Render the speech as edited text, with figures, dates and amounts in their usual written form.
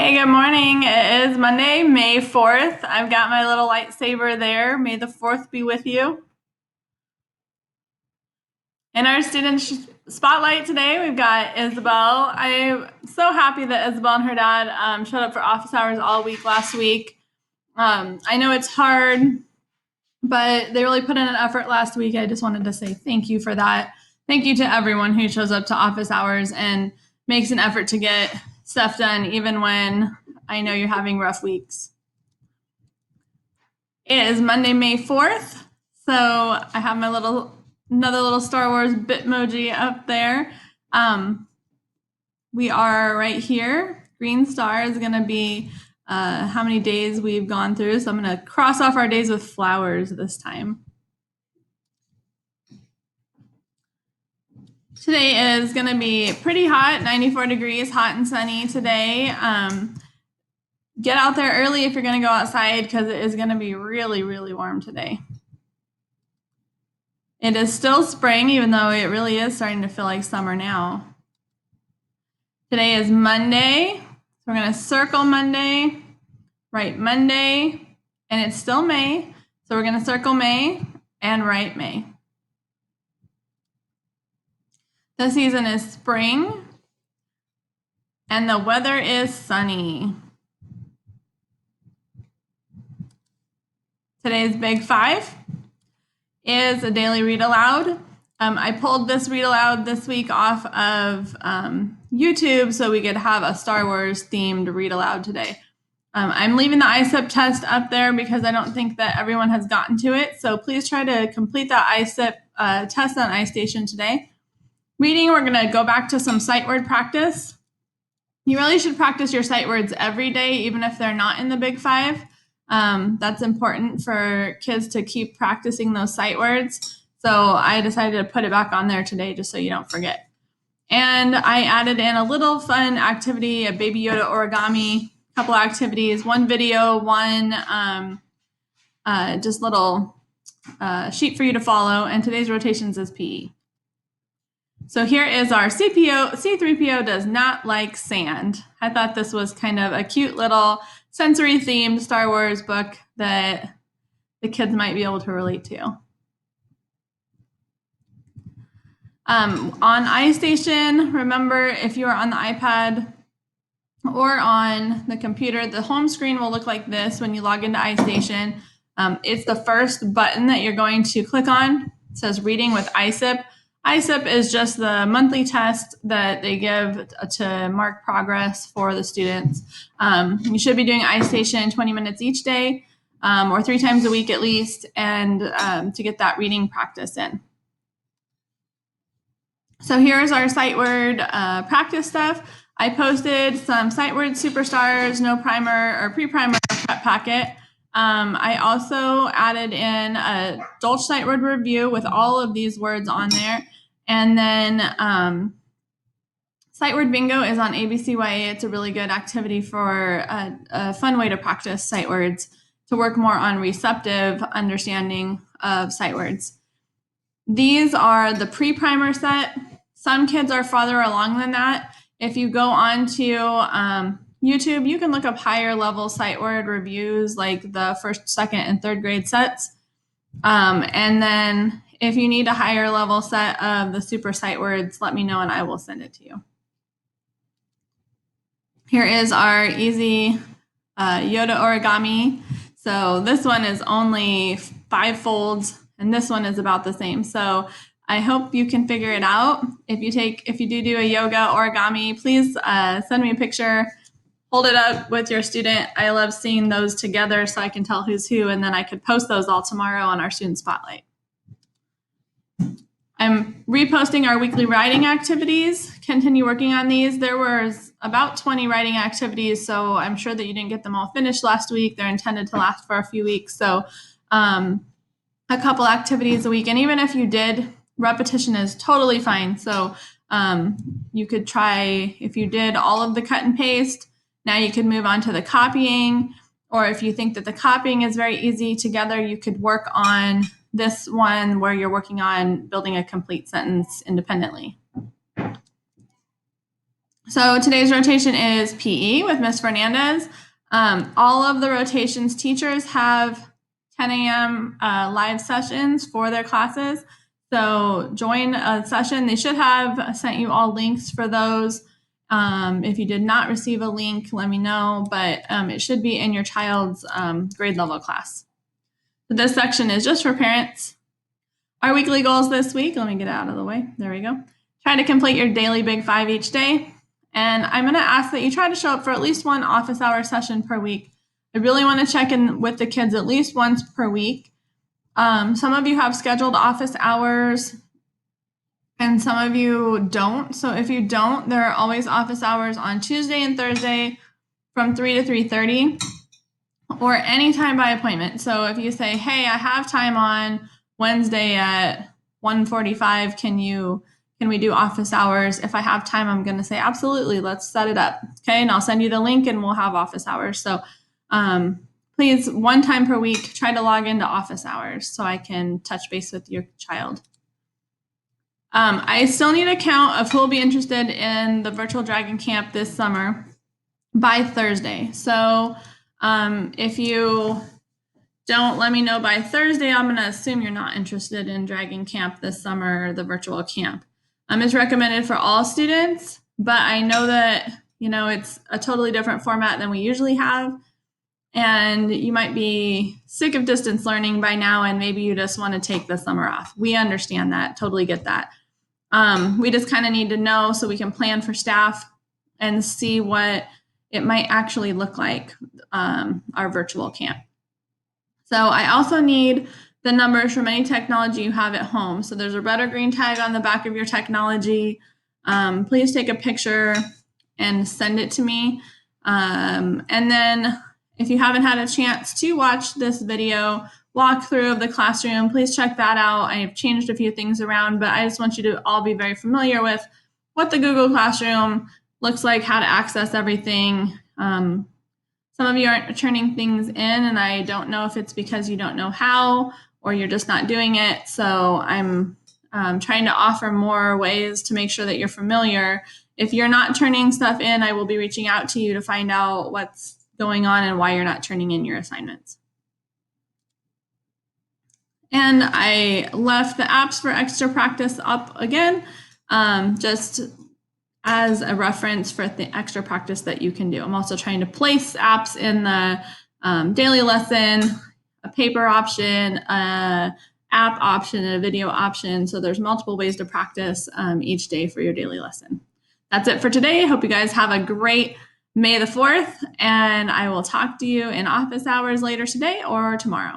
Hey, good morning. It is Monday, May 4th. I've got my little lightsaber there. May the 4th be with you. In our student spotlight today, we've got Isabel. I'm so happy that Isabel and her dad showed up for office hours all week last week. I know it's hard, but they really put in an effort last week. I just wanted to say thank you for that. Thank you to everyone who shows up to office hours and makes an effort to get stuff done, even when I know you're having rough weeks. It is Monday, May 4th. So I have my another little Star Wars Bitmoji up there. We are right here. Green star is going to be how many days we've gone through. So I'm going to cross off our days with flowers this time. Today is going to be pretty hot, 94 degrees, hot and sunny today. Get out there early if you're going to go outside because it is going to be really, really warm today. It is still spring, even though it really is starting to feel like summer now. Today is Monday. So we're going to circle Monday, write Monday, and it's still May. So we're going to circle May and write May. The season is spring, and the weather is sunny. Today's Big Five is a daily read aloud. I pulled this read aloud this week off of YouTube so we could have a Star Wars themed read aloud today. I'm leaving the ISIP test up there because I don't think that everyone has gotten to it. So please try to complete that ISIP test on iStation today. Reading, we're going to go back to some sight word practice. You really should practice your sight words every day, even if they're not in the Big Five. That's important for kids to keep practicing those sight words. So I decided to put it back on there today just so you don't forget. And I added in a little fun activity, a Baby Yoda origami, couple activities, one video, one just little sheet for you to follow. And today's rotations is PE. So here is our C3PO does not like sand. I thought this was kind of a cute little sensory themed Star Wars book that the kids might be able to relate to. On iStation, remember if you are on the iPad or on the computer, the home screen will look like this when you log into iStation. It's the first button that you're going to click on. It says Reading with ISIP. ISIP is just the monthly test that they give to mark progress for the students. You should be doing iStation 20 minutes each day or 3 times a week at least, and to get that reading practice in. So here's our sight word practice stuff. I posted some sight word superstars, no primer or pre-primer prep packet. I also added in a Dolch sight word review with all of these words on there. And then sight word bingo is on ABCYA. It's a really good activity for a fun way to practice sight words to work more on receptive understanding of sight words. These are the pre-primer set. Some kids are farther along than that. If you go on to YouTube, you can look up higher level sight word reviews like the first, second, and third grade sets. And then if you need a higher level set of the super sight words, let me know and I will send it to you. Here is our easy Yoda origami. So this one is only 5 folds and this one is about the same. So I hope you can figure it out. If you do a yoga origami, please send me a picture. Hold it up with your student. I love seeing those together so I can tell who's who, and then I could post those all tomorrow on our student spotlight. I'm reposting our weekly writing activities. Continue working on these. There was about 20 writing activities, so I'm sure that you didn't get them all finished last week. They're intended to last for a few weeks, so a couple activities a week. And even if you did, repetition is totally fine. So you could try, if you did all of the cut and paste, now you could move on to the copying, or if you think that the copying is very easy together, you could work on this one where you're working on building a complete sentence independently. So today's rotation is PE with Miss Fernandez. All of the rotations teachers have 10 a.m. Live sessions for their classes. So join a session. They should have sent you all links for those. If you did not receive a link, let me know, but it should be in your child's grade level class. So this section is just for parents. Our weekly goals this week, let me get it out of the way. There we go. Try to complete your daily Big Five each day. And I'm going to ask that you try to show up for at least one office hour session per week. I really want to check in with the kids at least once per week. Some of you have scheduled office hours and some of you don't. So if you don't, there are always office hours on Tuesday and Thursday from 3 to 3:30 or anytime by appointment. So if you say, hey, I have time on Wednesday at 1:45, can we do office hours? If I have time, I'm going to say, absolutely, let's set it up. Okay, and I'll send you the link and we'll have office hours. So please, one time per week, try to log into office hours so I can touch base with your child. I still need a count of who will be interested in the virtual Dragon Camp this summer by Thursday. So if you don't let me know by Thursday, I'm going to assume you're not interested in Dragon Camp this summer, the virtual camp. It's recommended for all students, but I know that, it's a totally different format than we usually have. And you might be sick of distance learning by now, and maybe you just want to take the summer off. We understand that, totally get that. We just kind of need to know so we can plan for staff and see what it might actually look like, our virtual camp. So I also need the numbers from any technology you have at home. So there's a red or green tag on the back of your technology. Please take a picture and send it to me. And then if you haven't had a chance to watch this video walkthrough of the classroom, please check that out. I've changed a few things around, but I just want you to all be very familiar with what the Google Classroom looks like, how to access everything. Some of you aren't turning things in, and I don't know if it's because you don't know how or you're just not doing it. So I'm trying to offer more ways to make sure that you're familiar. If you're not turning stuff in, I will be reaching out to you to find out what's going on and why you're not turning in your assignments. And I left the apps for extra practice up again, just as a reference for the extra practice that you can do. I'm also trying to place apps in the daily lesson, a paper option, a app option, and a video option. So there's multiple ways to practice each day for your daily lesson. That's it for today. I hope you guys have a great May the 4th, and I will talk to you in office hours later today or tomorrow.